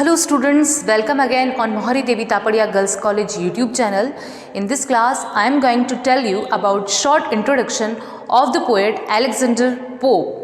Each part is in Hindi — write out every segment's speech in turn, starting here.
Hello students, welcome again on Mohari Devi Tapadia Girls College YouTube channel. In this class, I am going to tell you about short introduction of the poet Alexander Pope.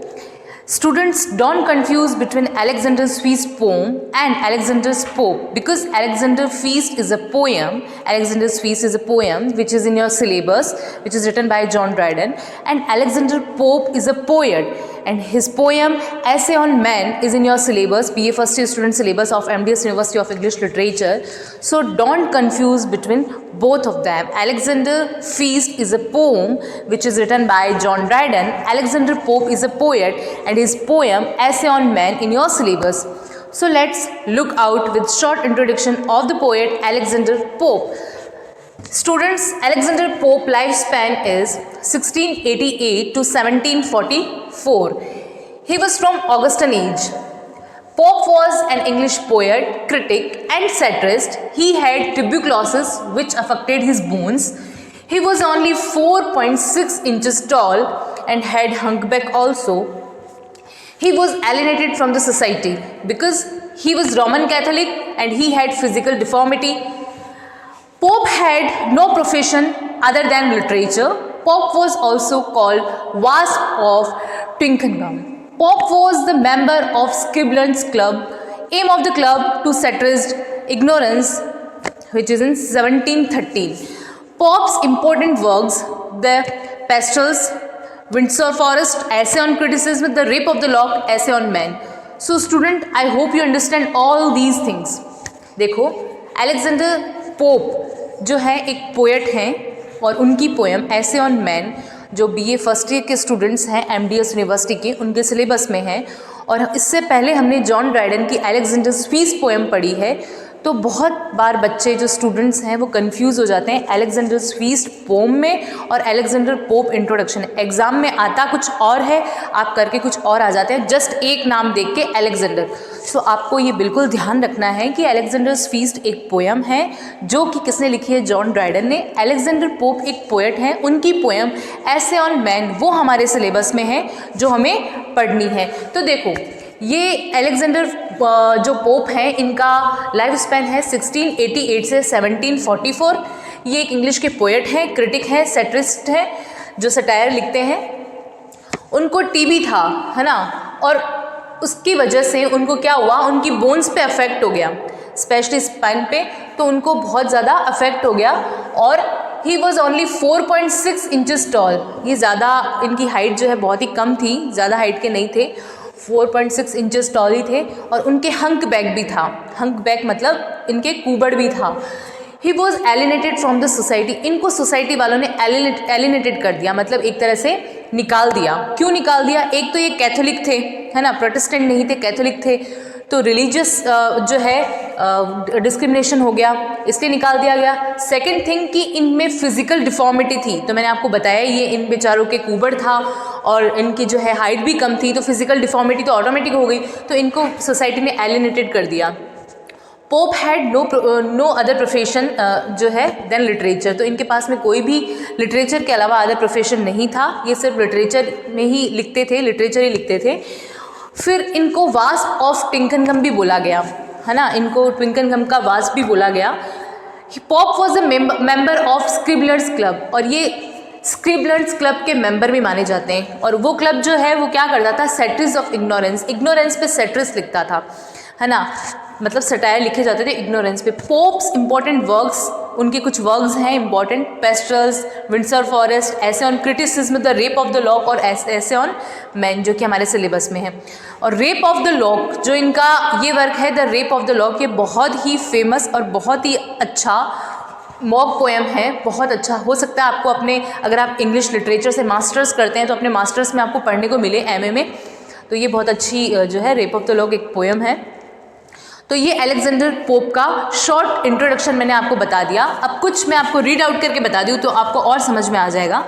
Students, don't confuse between Alexander's Feast poem and Alexander's Pope, because Alexander's Feast is a poem. Alexander's Feast is a poem which is in your syllabus, which is written by John Dryden, and Alexander Pope is a poet, and his poem Essay on Man is in your syllabus, BA first year student syllabus of MDS University of English Literature. So don't confuse between both of them. Alexander Feast is a poem which is written by John Dryden. Alexander Pope is a poet, and his poem Essay on Man in your syllabus. So let's look out with short introduction of the poet Alexander Pope. Students, Alexander Pope lifespan is 1688 to 1744. He was from Augustan age. Pope was an English poet, critic and satirist. He had tuberculosis which affected his bones. He was only 4.6 inches tall and had humpback also. He was alienated from the society because he was Roman Catholic and he had physical deformity. Pope had no profession other than literature. Pope was also called Wasp of Twickenham. Pope was the member of Scribner's Club. Aim of the club to satirist ignorance, which is in 1713. Pope's important works: the Pastorals, Windsor Forest, Essay on Criticism, The Rape of the Lock, Essay on Man. So student, I hope you understand all these things. देखो, अलेक्जेंडर पोप जो है एक पोएट हैं और उनकी पोएम ऐसे ऑन मैन जो बीए फर्स्ट ईयर के स्टूडेंट्स हैं एमडीएस यूनिवर्सिटी के, उनके सिलेबस में है। और इससे पहले हमने जॉन ड्राइडन की अलेक्जेंडर्स फीस्ट पोएम पढ़ी है। तो बहुत बार बच्चे जो स्टूडेंट्स हैं वो कंफ्यूज हो जाते हैं अलेक्जेंडर्स फीस्ट पोम में और अलेक्जेंडर पोप इंट्रोडक्शन। एग्जाम में आता कुछ और है, आप करके कुछ और आ जाते हैं जस्ट एक नाम देख के अलेक्जेंडर। सो आपको ये बिल्कुल ध्यान रखना है कि अलेक्जेंडर्स फीस्ट एक पोएम है जो कि किसने लिखी है, जॉन ड्राइडन ने। अलेक्जेंडर पोप एक पोएट हैं, उनकी पोएम ऐसे ऑन मैन वो हमारे सिलेबस में है जो हमें पढ़नी है। तो देखो, ये अलेक्जेंडर जो पोप हैं इनका लाइफ स्पैन है 1688 से 1744। ये एक इंग्लिश के पोएट हैं, क्रिटिक हैं, सेटरिस्ट हैं जो सटायर लिखते हैं। उनको टीबी था, है ना, और उसकी वजह से उनको क्या हुआ, उनकी बोन्स पे अफेक्ट हो गया, स्पेशली स्पाइन पे, तो उनको बहुत ज़्यादा अफेक्ट हो गया। और he was only 4.6 inches tall. ये ज़्यादा, इनकी हाइट जो है बहुत ही कम थी, ज़्यादा हाइट के नहीं थे, 4.6 इंचेस टॉल ही थे। और उनके हंक बैक भी था, हंक बैक मतलब इनके कुबड़ भी था। He was alienated from the society. इनको सोसाइटी वालों ने एलिनेटेड कर दिया, मतलब एक तरह से निकाल दिया। क्यों निकाल दिया? एक तो ये कैथोलिक थे, है ना, प्रोटेस्टेंट नहीं थे, कैथोलिक थे, तो रिलीजियस जो है डिस्क्रिमिनेशन हो गया, इसलिए निकाल दिया गया। सेकंड थिंग कि इनमें फिजिकल डिफॉर्मिटी थी, तो मैंने आपको बताया ये इन बेचारों के कुबड़ था और इनकी जो है हाइट भी कम थी, तो फिजिकल डिफॉर्मिटी तो ऑटोमेटिक हो गई, तो इनको सोसाइटी ने एलिनेटेड कर दिया। Pope had no other profession जो है देन लिटरेचर। तो इनके पास में कोई भी लिटरेचर के अलावा अदर प्रोफेशन नहीं था, ये सिर्फ लिटरेचर में ही लिखते थे, लिटरेचर ही लिखते थे। फिर इनको वास्प ऑफ ट्विंकनहम भी बोला गया, है ना, इनको ट्विंकनहम का वास्प भी बोला गया। Pope was a member of Scriblerus Club, और ये स्क्रिबलर्स क्लब के मेंबर भी माने जाते हैं। और वो क्लब जो है वो क्या करता था, सेटरिस्ट ऑफ इग्नोरेंस, इग्नोरेंस पे सेटरिस्ट लिखता था, है ना, मतलब सटायर लिखे जाते थे इग्नोरेंस पे। पोप्स इंपॉर्टेंट वर्क्स, उनके कुछ वर्क्स हैं इंपॉर्टेंट: पेस्टल्स, विंडसर फॉरेस्ट, ऐसे on criticism, the rape of the lock और ऐसे ऑन मैन, जो कि हमारे सिलेबस में है। और रेप ऑफ द लॉक जो इनका ये वर्क है, the rape of the lock, ये बहुत ही फेमस और बहुत ही अच्छा मॉक पोएम है, बहुत अच्छा। हो सकता है आपको अपने, अगर आप इंग्लिश लिटरेचर से मास्टर्स करते हैं तो अपने मास्टर्स में आपको पढ़ने को मिले, एमए में। तो ये बहुत अच्छी जो है रेप ऑफ द लॉक एक पोएम है। तो ये अलेक्जेंडर पोप का शॉर्ट इंट्रोडक्शन मैंने आपको बता दिया। अब कुछ मैं आपको रीड आउट करके बता दूँ तो आपको और समझ में आ जाएगा।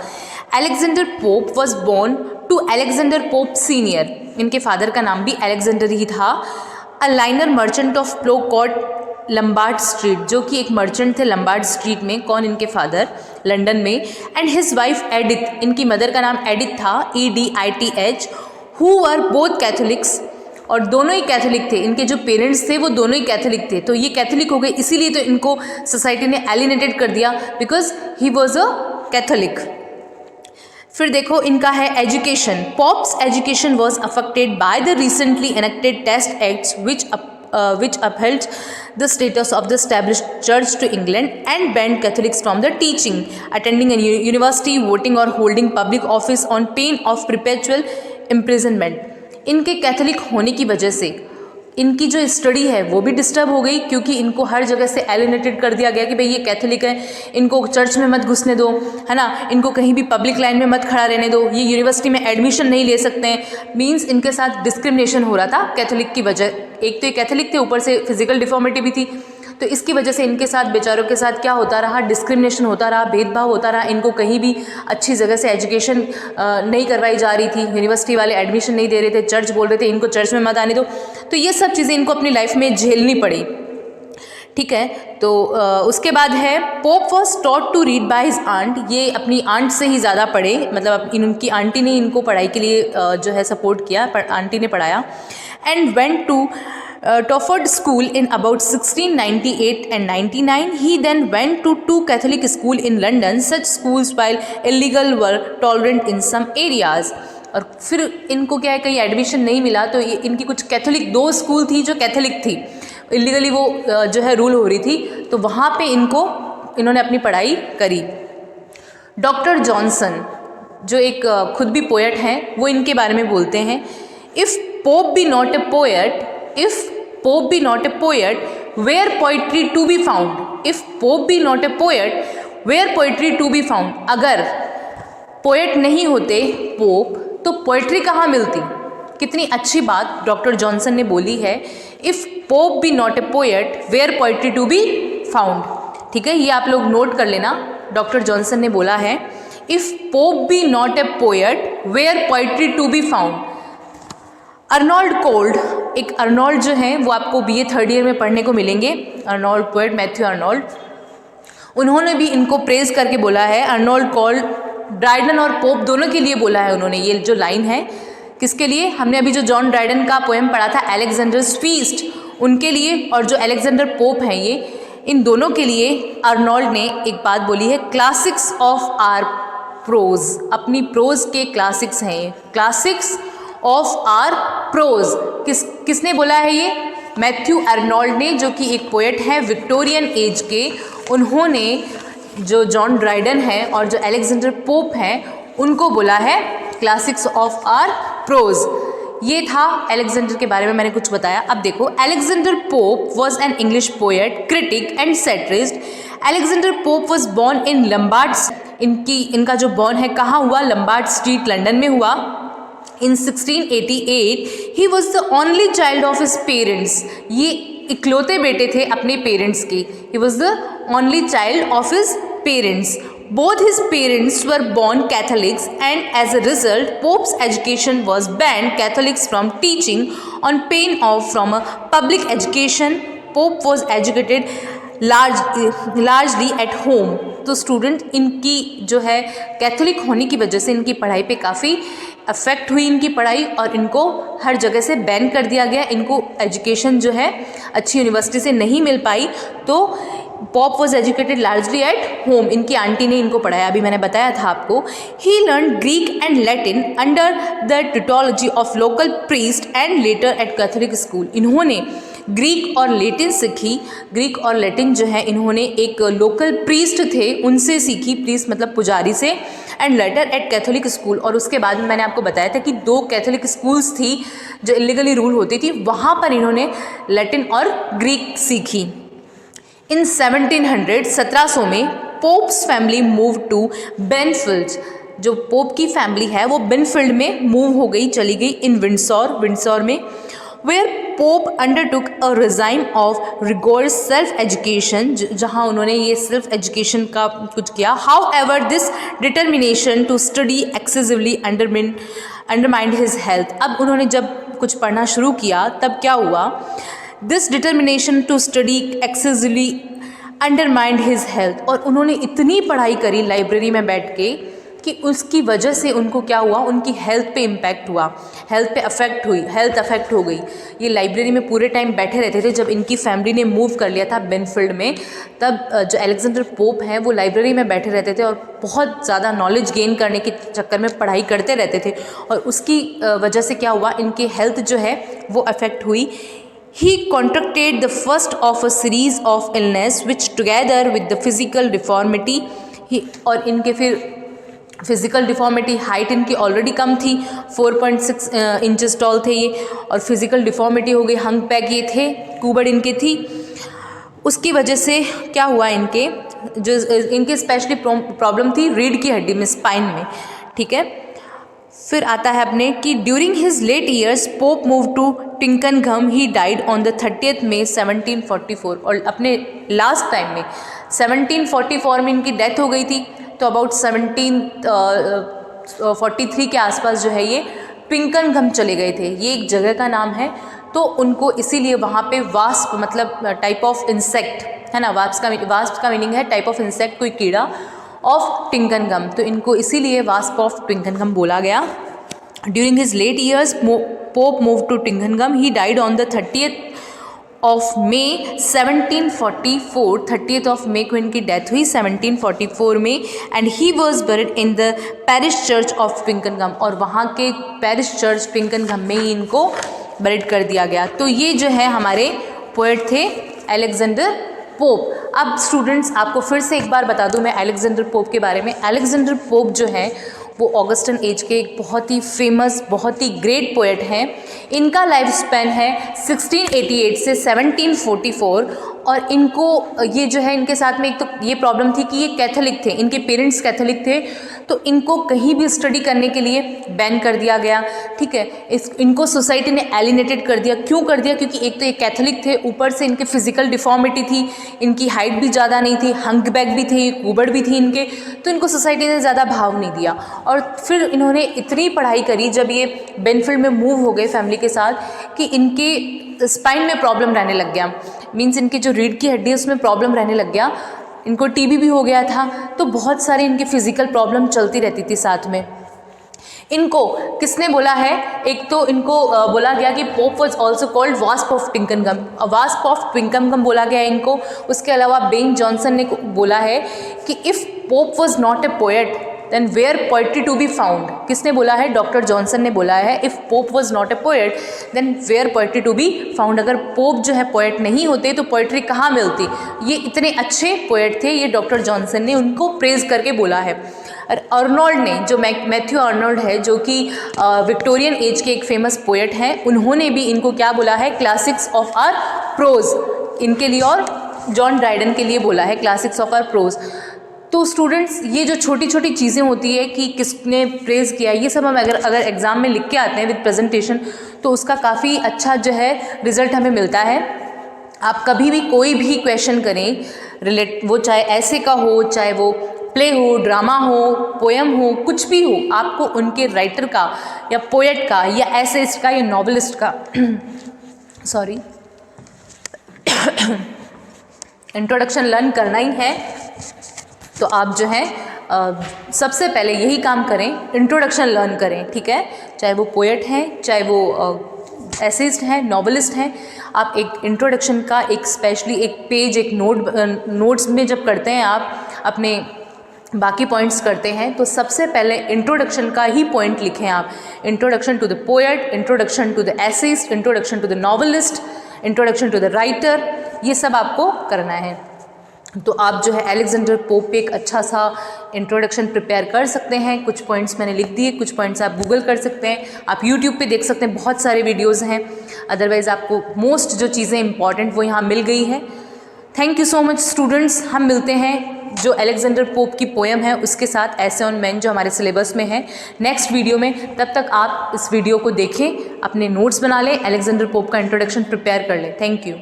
Alexander Pope was born to Alexander Pope senior, इनके फादर का नाम भी अलेक्जेंडर ही था। A linen merchant of Plough Court Lombard Street, जो कि एक मर्चेंट थे लम्बार्ड स्ट्रीट में। कौन? इनके फादर, लंदन में। एंड हिज वाइफ एडिथ, इनकी मदर का नाम एडिथ था, EDITH, who were both Catholics. और दोनों ही कैथोलिक थे, इनके जो पेरेंट्स थे वो दोनों ही कैथोलिक थे। तो ये कैथोलिक हो गए, इसीलिए तो इनको सोसाइटी ने एलिनेटेड कर दिया, because he was a Catholic. फिर देखो इनका है education. Pope's education was affected by the recently enacted Test Acts which upheld the status of the established church to England and banned Catholics from the teaching, attending a university, voting or holding public office on pain of perpetual imprisonment। इनके कैथोलिक होने की वजह से इनकी जो स्टडी है वो भी डिस्टर्ब हो गई, क्योंकि इनको हर जगह से एलिनेटेड कर दिया गया कि भाई ये कैथोलिक है, इनको चर्च में मत घुसने दो, है ना, इनको कहीं भी पब्लिक लाइन में मत खड़ा रहने दो, ये यूनिवर्सिटी में एडमिशन नहीं ले सकते हैं। मींस इनके साथ डिस्क्रिमिनेशन हो रहा था कैथोलिक की वजह। एक तो ये कैथोलिक थे, ऊपर से फिजिकल डिफॉर्मिटी भी थी, तो इसकी वजह से इनके साथ बेचारों के साथ क्या होता रहा, डिस्क्रिमिनेशन होता रहा, भेदभाव होता रहा। इनको कहीं भी अच्छी जगह से एजुकेशन नहीं करवाई जा रही थी, यूनिवर्सिटी वाले एडमिशन नहीं दे रहे थे, चर्च बोल रहे थे इनको चर्च में मत आने दो। तो ये सब चीज़ें इनको अपनी लाइफ में झेलनी पड़ी। ठीक है, तो उसके बाद है Pope was taught to read by his aunt. ये अपनी आंट से ही ज़्यादा पढ़े, मतलब इनकी आंटी ने इनको पढ़ाई के लिए जो है सपोर्ट किया, पर आंटी ने पढ़ाया। And went to Tofford School in about 1698 and 99. He then went to two Catholic schools in London. Such schools, while illegal, were tolerant in some areas. और फिर इनको क्या है, कहीं एडमिशन नहीं मिला, तो ये इनकी कुछ कैथोलिक 2 स्कूल थी जो कैथोलिक थी, इलीगली वो जो है रूल हो रही थी, तो वहाँ पे इन्होंने अपनी पढ़ाई करी। डॉक्टर जॉनसन जो एक खुद भी पोएट हैं, वो इनके बारे में बोलते हैं, if Pope be not a poet, if Pope be not a poet, where poetry to be found? If Pope be not a poet, where poetry to be found? अगर पोएट नहीं होते पोप, तो पोएट्री कहाँ मिलती? कितनी अच्छी बात डॉक्टर जॉनसन ने बोली है। If Pope be not a poet, where poetry to be found. ठीक है, ये आप लोग नोट कर लेना, डॉक्टर जॉनसन ने बोला है, if Pope be not a poet, where poetry to be found. Arnold called, एक अर्नोल्ड जो हैं वो आपको बीए 3rd ईयर में पढ़ने को मिलेंगे, अर्नोल्ड पोएट मैथ्यू अर्नोल्ड, उन्होंने भी इनको प्रेज करके बोला है। अर्नोल्ड कोल्ड ड्राइडन और पोप दोनों के लिए बोला है उन्होंने, ये जो लाइन है किसके लिए, हमने अभी जो जॉन ड्राइडन का पोएम पढ़ा था अलेक्जेंडर्स फीस्ट, उनके लिए, और जो अलेक्जेंडर पोप हैं ये, इन दोनों के लिए अर्नोल्ड ने एक बात बोली है, क्लासिक्स ऑफ आर प्रोज, अपनी प्रोज के क्लासिक्स हैं, क्लासिक्स ऑफ आर प्रोज। किसने बोला है ये? मैथ्यू अर्नोल्ड ने, जो कि एक पोएट हैं विक्टोरियन एज के। उन्होंने जो जॉन ड्राइडन है और जो अलेक्जेंडर पोप हैं उनको बोला है क्लासिक्स ऑफ आर प्रोज। ये था अलेक्जेंडर के बारे में मैंने कुछ बताया। अब देखो, Alexander Pope was an English poet, critic and satirist. Alexander Pope was born in Lombard, इनका जो बॉर्न है कहाँ हुआ, लम्बार्ड स्ट्रीट लंदन में हुआ। In 1688 he was the only child of his parents. ये इकलौते बेटे थे अपने पेरेंट्स के। He was the only child of his parents. Both his parents were born Catholics, and as a result, Pope's education was banned Catholics from teaching on pain of from a public education. Pope was educated largely at home. तो स्टूडेंट इनकी जो है कैथोलिक होने की वजह से इनकी पढ़ाई पे काफ़ी अफेक्ट हुई इनकी पढ़ाई, और इनको हर जगह से बैन कर दिया गया। इनको एजुकेशन जो है अच्छी यूनिवर्सिटी से नहीं मिल पाई। तो Pope was educated largely at home, इनकी आंटी ने इनको पढ़ाया, अभी मैंने बताया था आपको। He learn Greek and Latin under the tutelage of local priest and later at Catholic school. इन्होंने ग्रीक और लैटिन सीखी। ग्रीक और लैटिन जो है इन्होंने एक लोकल प्रीस्ट थे उनसे सीखी, प्रीस्ट मतलब पुजारी से, and later at Catholic school. और उसके बाद में मैंने आपको बताया था कि 2 कैथोलिक स्कूल्स थी जो इलीगली रूल होती थी, वहाँ पर इन्होंने लैटिन और ग्रीक सीखी। इन 1700 में पोप्स फैमिली मूव टू बेनफील्ड। जो पोप की फैमिली है वो बेनफील्ड में मूव हो गई, चली गई इन विंडसर में, where Pope undertook a regime of rigorous self education, जहाँ उन्होंने ये सेल्फ एजुकेशन का कुछ किया। However this determination to study excessively undermined his health. अब उन्होंने जब कुछ पढ़ना शुरू किया तब क्या हुआ, this determination to study excessively undermined his health. और उन्होंने इतनी पढ़ाई करी लाइब्रेरी में बैठ के कि उसकी वजह से उनको क्या हुआ, उनकी हेल्थ पे इम्पैक्ट हुआ, हेल्थ अफेक्ट हो गई। ये लाइब्रेरी में पूरे टाइम बैठे रहते थे। जब इनकी फैमिली ने मूव कर लिया था बेनफील्ड में, तब जो अलेक्जेंडर पोप हैं वो लाइब्रेरी में बैठे रहते थे और बहुत ज़्यादा नॉलेज गेन करने के चक्कर में पढ़ाई करते रहते थे, और उसकी वजह से क्या हुआ, इनकी हेल्थ जो है वो अफेक्ट हुई। He contracted the first of a series of illness which together with the physical deformity, और इनके फिर फिज़िकल डिफॉर्मिटी, हाइट इनकी ऑलरेडी कम थी, 4.6 इंचेस टॉल थे ये, और फिज़िकल डिफॉर्मिटी हो गई, हंग पैक ये थे, कुबड़ इनके थी। उसकी वजह से क्या हुआ, इनके स्पेशली प्रॉब्लम थी रीढ़ की हड्डी में, स्पाइन में, ठीक है। फिर आता है अपने कि during his late years Pope move to Twickenham, he died on the 30 May 1744, और अपने लास्ट टाइम में 1744 में इनकी डेथ हो गई थी। तो अबाउट 1743 के आसपास जो है ये टिंकनघम चले गए थे। ये एक जगह का नाम है, तो उनको इसीलिए वहाँ पे वास्प मतलब टाइप ऑफ इंसेक्ट है ना, वास्प का मीनिंग है टाइप ऑफ इंसेक्ट, कोई कीड़ा, ऑफ टिंकनघम, तो इनको इसीलिए वास्प ऑफ टिंकनघम बोला गया। During his late years Pope move to Twickenham, he died on the 30th of May 1744, 30th of May को इनकी डेथ हुई 1744 में, and he was buried in the parish church of Twickenham, और वहाँ के पैरिश चर्च टिंकनघम में ही इनको बरिड कर दिया गया। तो ये जो है हमारे पोएट थे अलेक्जेंडर पोप। अब स्टूडेंट्स आपको फिर से एक बार बता दूं मैं अलेक्जेंडर पोप के बारे में। अलेक्जेंडर पोप जो है वो ऑगस्टन एज के एक बहुत ही फेमस, बहुत ही ग्रेट पोएट हैं। इनका लाइफ स्पैन है 1688 से 1744, और इनको ये जो है, इनके साथ में एक तो ये प्रॉब्लम थी कि ये कैथोलिक थे, इनके पेरेंट्स कैथोलिक थे, तो इनको कहीं भी स्टडी करने के लिए बैन कर दिया गया, ठीक है। इनको सोसाइटी ने एलिनेटेड कर दिया। क्यों कर दिया? क्योंकि एक तो ये कैथोलिक थे, ऊपर से इनके फिजिकल डिफॉर्मिटी थी, इनकी हाइट भी ज़्यादा नहीं थी, हंक बैक भी थे, कुबड़ भी थी इनके, तो इनको सोसाइटी ने ज़्यादा भाव नहीं दिया। और फिर इन्होंने इतनी पढ़ाई करी जब ये बेनफील्ड में मूव हो गए फैमिली के साथ, कि इनके स्पाइन में प्रॉब्लम रहने लग गया, मीन्स इनकी जो रीढ़ की हड्डी है उसमें प्रॉब्लम रहने लग गया, इनको टीबी भी हो गया था, तो बहुत सारी इनकी फिजिकल प्रॉब्लम चलती रहती थी साथ में। इनको किसने बोला है? एक तो इनको बोला गया कि Pope was also called wasp of Twickenham, wasp of Twickenham बोला गया है इनको। उसके अलावा बेन जॉनसन ने बोला है कि if Pope was not a poet then where poetry to be found. किसने बोला है? डॉक्टर जॉनसन ने बोला है if Pope was not a poet then where poetry to be found. अगर पोप जो है पोएट नहीं होते तो पोएट्री कहाँ मिलती? ये इतने अच्छे पोएट थे, ये डॉक्टर जॉनसन ने उनको प्रेज करके बोला है। अर्नोल्ड ने, जो मैथ्यू अर्नोल्ड है, जो कि विक्टोरियन एज के एक फेमस पोएट हैं, उन्होंने भी इनको क्या बोला है? क्लासिक्स ऑफ आर प्रोज इनके लिए, और जॉन ड्राइडन के लिए बोला है क्लासिक्स ऑफ आर प्रोज। तो स्टूडेंट्स, ये जो छोटी छोटी चीज़ें होती है कि किसने प्रेज किया, ये सब हम अगर एग्ज़ाम में लिख के आते हैं विद प्रेजेंटेशन, तो उसका काफ़ी अच्छा जो है रिज़ल्ट हमें मिलता है। आप कभी भी कोई भी क्वेश्चन करें वो चाहे ऐसे का हो, चाहे वो प्ले हो, ड्रामा हो, पोएम हो, कुछ भी हो, आपको उनके राइटर का या पोएट का या एसेइस्ट का या नॉवेलिस्ट का सॉरी इंट्रोडक्शन लर्न करना ही है। तो आप जो है सबसे पहले यही काम करें, इंट्रोडक्शन लर्न करें, ठीक है। चाहे वो पोएट हैं, चाहे वो एसेइस्ट हैं, नॉवेलिस्ट हैं, आप एक इंट्रोडक्शन का एक स्पेशली एक पेज, एक नोट्स में जब करते हैं, आप अपने बाकी पॉइंट्स करते हैं, तो सबसे पहले इंट्रोडक्शन का ही पॉइंट लिखें आप। Introduction to the poet, introduction to the essayist, introduction to the novelist, introduction to the writer, ये सब आपको करना है। तो आप जो है अलेक्जेंडर पोप पे एक अच्छा सा इंट्रोडक्शन प्रिपेयर कर सकते हैं। कुछ पॉइंट्स मैंने लिख दिए, कुछ पॉइंट्स आप गूगल कर सकते हैं, आप यूट्यूब पे देख सकते हैं, बहुत सारे वीडियोज़ हैं। अदरवाइज़ आपको मोस्ट जो चीज़ें इंपॉर्टेंट वो यहाँ मिल गई है। Thank you so much students. हम मिलते हैं जो अलेक्जेंडर पोप की पोएम है उसके साथ, ऐसे ऑन मैन, जो हमारे सिलेबस में है, नेक्स्ट वीडियो में। तब तक आप इस वीडियो को देखें, अपने नोट्स बना लें, अलेक्जेंडर पोप का इंट्रोडक्शन प्रिपेयर कर लें। Thank you.